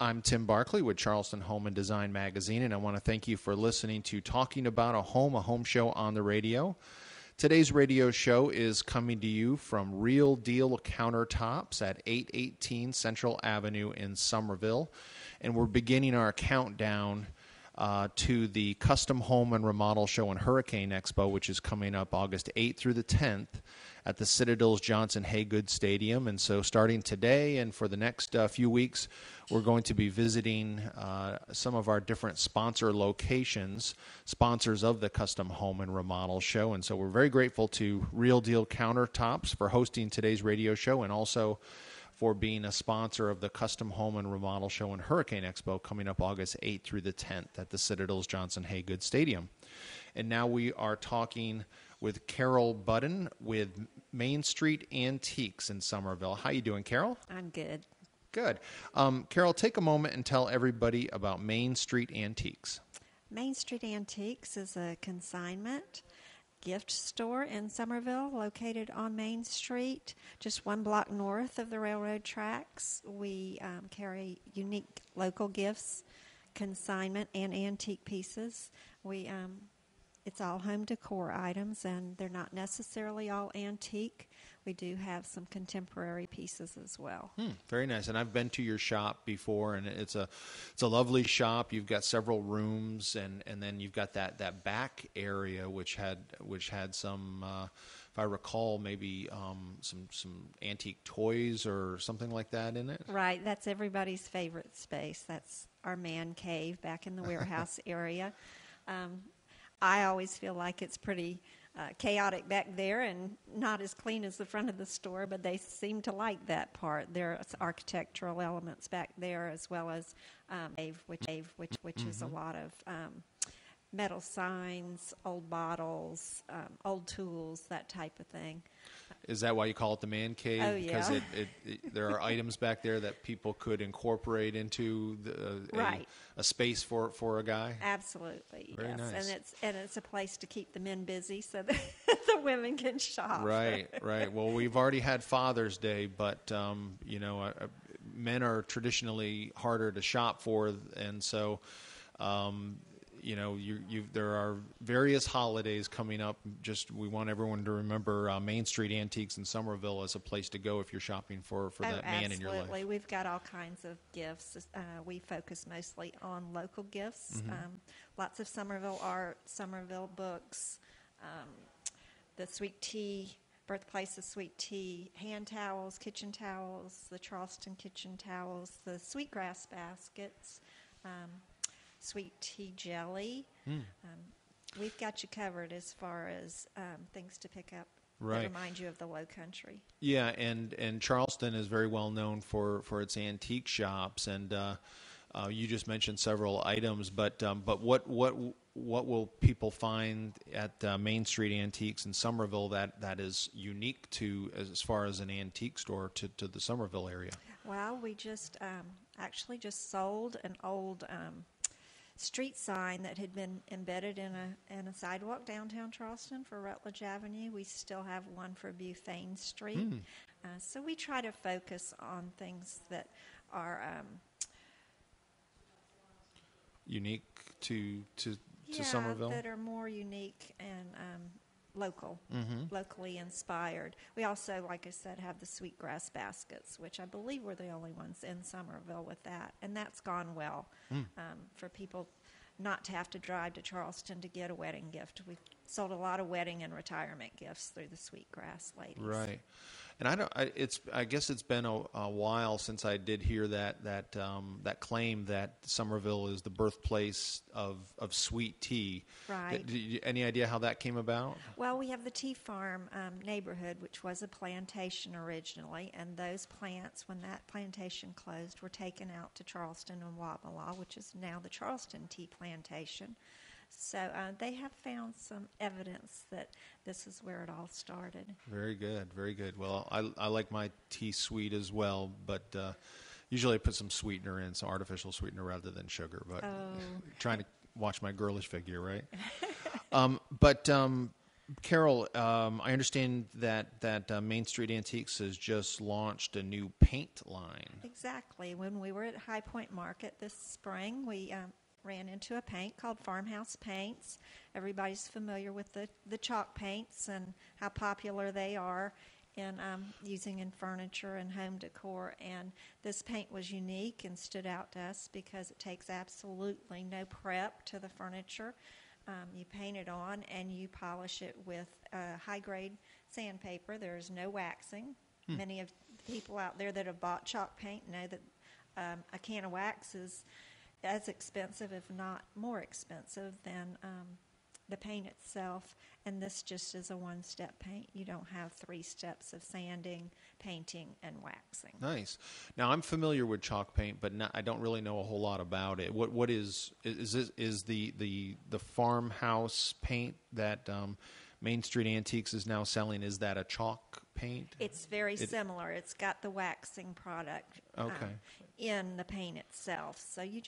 I'm Tim Barkley with Charleston Home Design magazine, and I want to thank you for listening to Talking About a Home show on the radio. Today's radio show is coming to you from Real Deal Countertops at 818 Central Avenue in Somerville, and we're beginning our countdown to the Custom Home and Remodel Show and Hurricane Expo, which is coming up August 8th through the 10th at the Citadel's Johnson Haygood Stadium. And so starting today and for the next few weeks, we're going to be visiting some of our different sponsor locations, sponsors of the Custom Home and Remodel Show. And so we're very grateful to Real Deal Countertops for hosting today's radio show, and also for being a sponsor of the Custom Home and Remodel Show and Hurricane Expo coming up August 8th through the 10th at the Citadel's Johnson Haygood Stadium. And now we are talking with Carol Buddin with Main Street Antiques in Somerville. How you doing, Carol? I'm good. Good. Carol, take a moment and tell everybody about Main Street Antiques. Main Street Antiques is a consignment gift store in Somerville, located on Main Street, just 1 block north of the railroad tracks. We carry unique local gifts, consignment, and antique pieces. It's all home decor items, and they're not necessarily all antique. We do have some contemporary pieces as well. Very nice. And I've been to your shop before, and it's a lovely shop. You've got several rooms, and then you've got that back area which had some, if I recall, maybe some antique toys or something like that in it. Right. That's everybody's favorite space. That's our man cave back in the warehouse area. I always feel like it's pretty chaotic back there and not as clean as the front of the store, but they seem to like that part. There's architectural elements back there, as well as which is a lot of metal signs, old bottles, old tools, that type of thing. Is that why you call it the man cave? Oh, yeah. Because there are items back there that people could incorporate into a space for a guy? Absolutely, Very yes. nice. And it's a place to keep the men busy so that the women can shop. Right. Well, we've already had Father's Day, but men are traditionally harder to shop for, and so there are various holidays coming up. We want everyone to remember Main Street Antiques in Somerville as a place to go if you're shopping for that man in your life. Absolutely. We've got all kinds of gifts. We focus mostly on local gifts. Lots of Somerville art, Somerville books, the sweet tea, birthplace of sweet tea, hand towels, kitchen towels, the Charleston kitchen towels, the sweetgrass baskets, sweet tea jelly. We've got you covered as far as things to pick up that remind you of the Low Country. Yeah, and Charleston is very well known for its antique shops, and you just mentioned several items, but what will people find at Main Street Antiques in Somerville that is unique to, as far as an antique store, to the Somerville area? Well, we just actually sold an old street sign that had been embedded in a sidewalk downtown Charleston for Rutledge Avenue. We still have one for Bufane Street. So we try to focus on things that are unique to Somerville? That are more unique and locally inspired. We also, like I said, have the sweetgrass baskets, which I believe we're the only ones in Somerville with that, and that's gone well for people not to have to drive to Charleston to get a wedding gift. We've sold a lot of wedding and retirement gifts through the sweetgrass ladies. Right. And I guess it's been a while since I did hear that claim that Somerville is the birthplace of sweet tea. Right. Any idea how that came about? Well, we have the Tea Farm neighborhood, which was a plantation originally, and those plants, when that plantation closed, were taken out to Charleston and Wabala, which is now the Charleston Tea Plantation. So they have found some evidence that this is where it all started. Very good, very good. Well, I like my tea sweet as well, but usually I put some sweetener in, some artificial sweetener rather than sugar. But trying to watch my girlish figure, right? But Carol, I understand that Main Street Antiques has just launched a new paint line. Exactly. When we were at High Point Market this spring, we ran into a paint called Farmhouse Paints. Everybody's familiar with the chalk paints and how popular they are in using in furniture and home decor. And this paint was unique and stood out to us because it takes absolutely no prep to the furniture. You paint it on and you polish it with high-grade sandpaper. There's no waxing. Many of the people out there that have bought chalk paint know that a can of wax is as expensive, if not more expensive, than the paint itself. And this just is a one-step paint. You don't have 3 steps of sanding, painting, and waxing. Nice. Now I'm familiar with chalk paint, but I don't really know a whole lot about it. What is the farmhouse paint that Main Street Antiques is now selling? Is that a chalk paint? It's very similar. It's got the waxing product in the paint itself. So you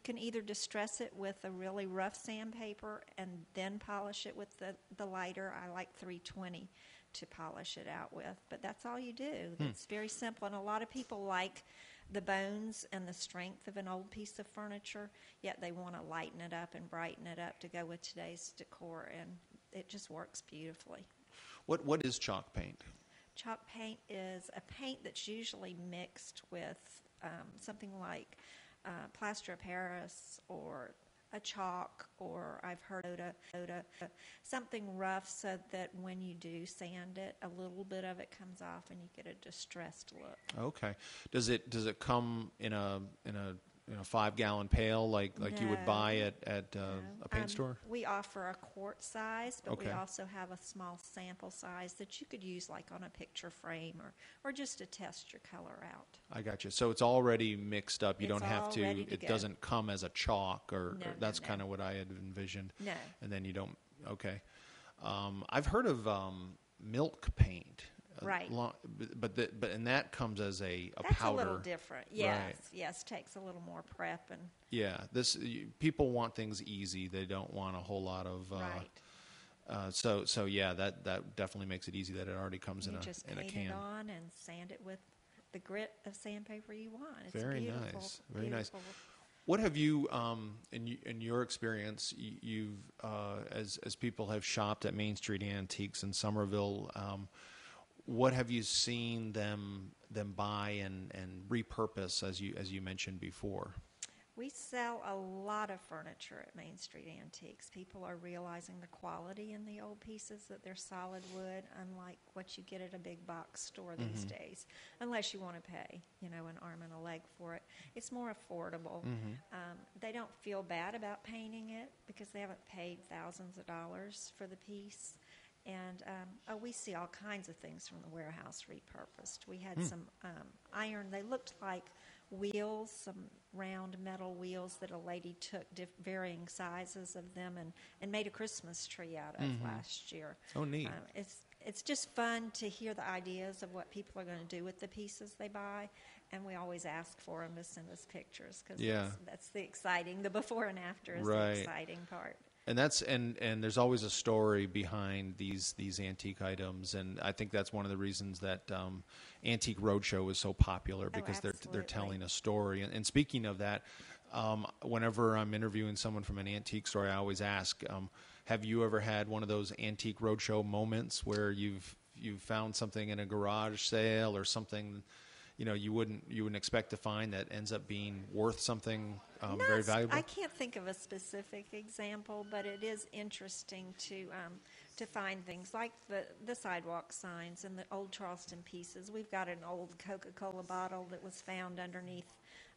can either distress it with a really rough sandpaper and then polish it with the lighter. I like 320 to polish it out with. But that's all you do. It's very simple. And a lot of people like the bones and the strength of an old piece of furniture, yet they want to lighten it up and brighten it up to go with today's decor. And it just works beautifully. What is chalk paint? Chalk paint is a paint that's usually mixed with something like plaster of Paris or a chalk, or I've heard soda, something rough so that when you do sand it, a little bit of it comes off and you get a distressed look. Okay. Does it come in a 5-gallon pail like you would buy at a paint store? We offer a quart size, but Okay. we also have a small sample size that you could use like on a picture frame or just to test your color out. I got you. So it's already mixed up. You It's don't have all to. ready to It go. doesn't come as a chalk, or No, that's no. kind of what I had envisioned. No. And then you don't. Okay. I've heard of milk paint. Right. But and that comes as a That's powder. a little different. Yes, Right. yes, takes a little more prep and Yeah. People want things easy. They don't want a whole lot of. right. So yeah, that definitely makes it easy that it already comes You in just a paint can. it on and sand it with the grit of sandpaper you want. It's Very beautiful. nice. Very beautiful. nice. What have you, in your experience, you've as people have shopped at Main Street Antiques in Somerville, what have you seen them buy and repurpose as you mentioned before? We sell a lot of furniture at Main Street Antiques. People are realizing the quality in the old pieces, that they're solid wood, unlike what you get at a big box store these days, unless you want to pay, an arm and a leg for it. It's more affordable. They don't feel bad about painting it because they haven't paid thousands of dollars for the piece. And we see all kinds of things from the warehouse repurposed. We had some iron, they looked like wheels, some round metal wheels that a lady took varying sizes of them and made a Christmas tree out of last year. Oh, neat. It's just fun to hear the ideas of what people are going to do with the pieces they buy, and we always ask for them to send us pictures because that's the exciting, the before and after is the exciting part. And and there's always a story behind these antique items, and I think that's one of the reasons that Antique Roadshow is so popular, because they're telling a story. And speaking of that, whenever I'm interviewing someone from an antique store, I always ask, have you ever had one of those Antique Roadshow moments where you've found something in a garage sale or something you wouldn't expect to find that ends up being worth something very valuable? I can't think of a specific example, but it is interesting to find things like the sidewalk signs and the old Charleston pieces. We've got an old Coca-Cola bottle that was found underneath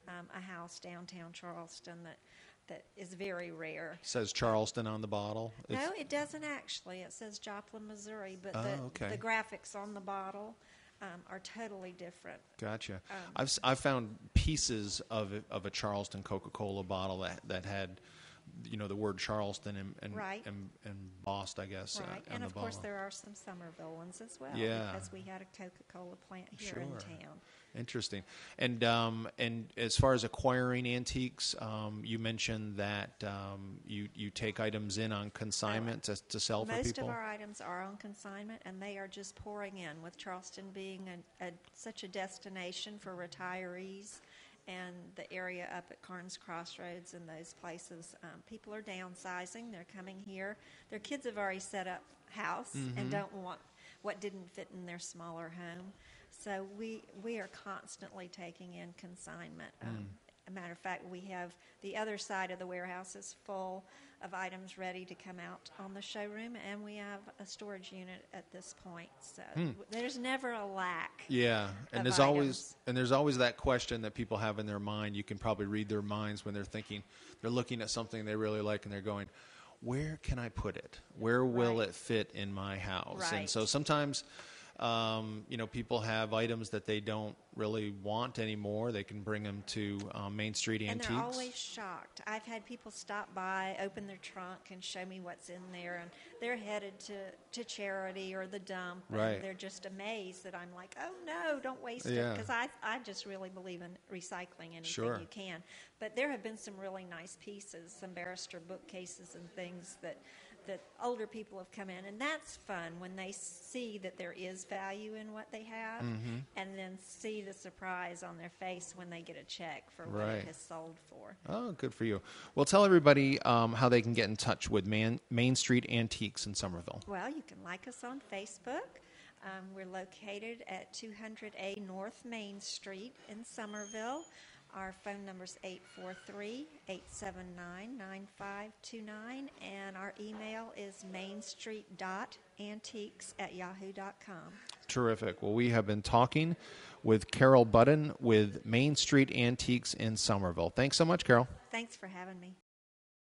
a house downtown Charleston that is very rare. It says Charleston on the bottle? No, it doesn't actually. It says Joplin, Missouri, but the graphics on the bottle are totally different. Gotcha. I've found pieces of a Charleston Coca-Cola bottle that had the word Charleston and Right. embossed, I guess. Right, on and the of course bottom. there are some Somerville ones as well. Yeah. Because we had a Coca-Cola plant here in Sure. town. Interesting. And as far as acquiring antiques, you mentioned that you take items in on consignment to sell for Most people. of our items are on consignment, and they are just pouring in. With Charleston being such a destination for retirees, and the area up at Carnes Crossroads and those places, people are downsizing. They're coming here. Their kids have already set up house and don't want what didn't fit in their smaller home. So we are constantly taking in consignment. A matter of fact, we have the other side of the warehouse is full of items ready to come out on the showroom, and we have a storage unit at this point. So there's never a lack. Yeah, and of there's always that question that people have in their mind. You can probably read their minds when they're looking at something they really like, and they're going, "Where can I put it? Where will Right. it fit in my house?" Right. And so sometimes, people have items that they don't really want anymore. They can bring them to Main Street And Antiques. they're always shocked. I've had people stop by, open their trunk, and show me what's in there, and they're headed to charity or the dump, Right. and they're just amazed that I'm like, oh no, don't waste Yeah. it, because I just really believe in recycling anything Sure. you can. But there have been some really nice pieces, some barrister bookcases and things that older people have come in, and that's fun when they see that there is value in what they have, and then see the surprise on their face when they get a check for what Right. it has sold for. Oh, good for you. Well, tell everybody how they can get in touch with Main Street Antiques in Somerville. Well, you can like us on Facebook. We're located at 200A North Main Street in Somerville. Our phone number is 843-879-9529, and our email is mainstreet.antiques@yahoo.com. Terrific. Well, we have been talking with Carol Buddin with Main Street Antiques in Somerville. Thanks so much, Carol. Thanks for having me.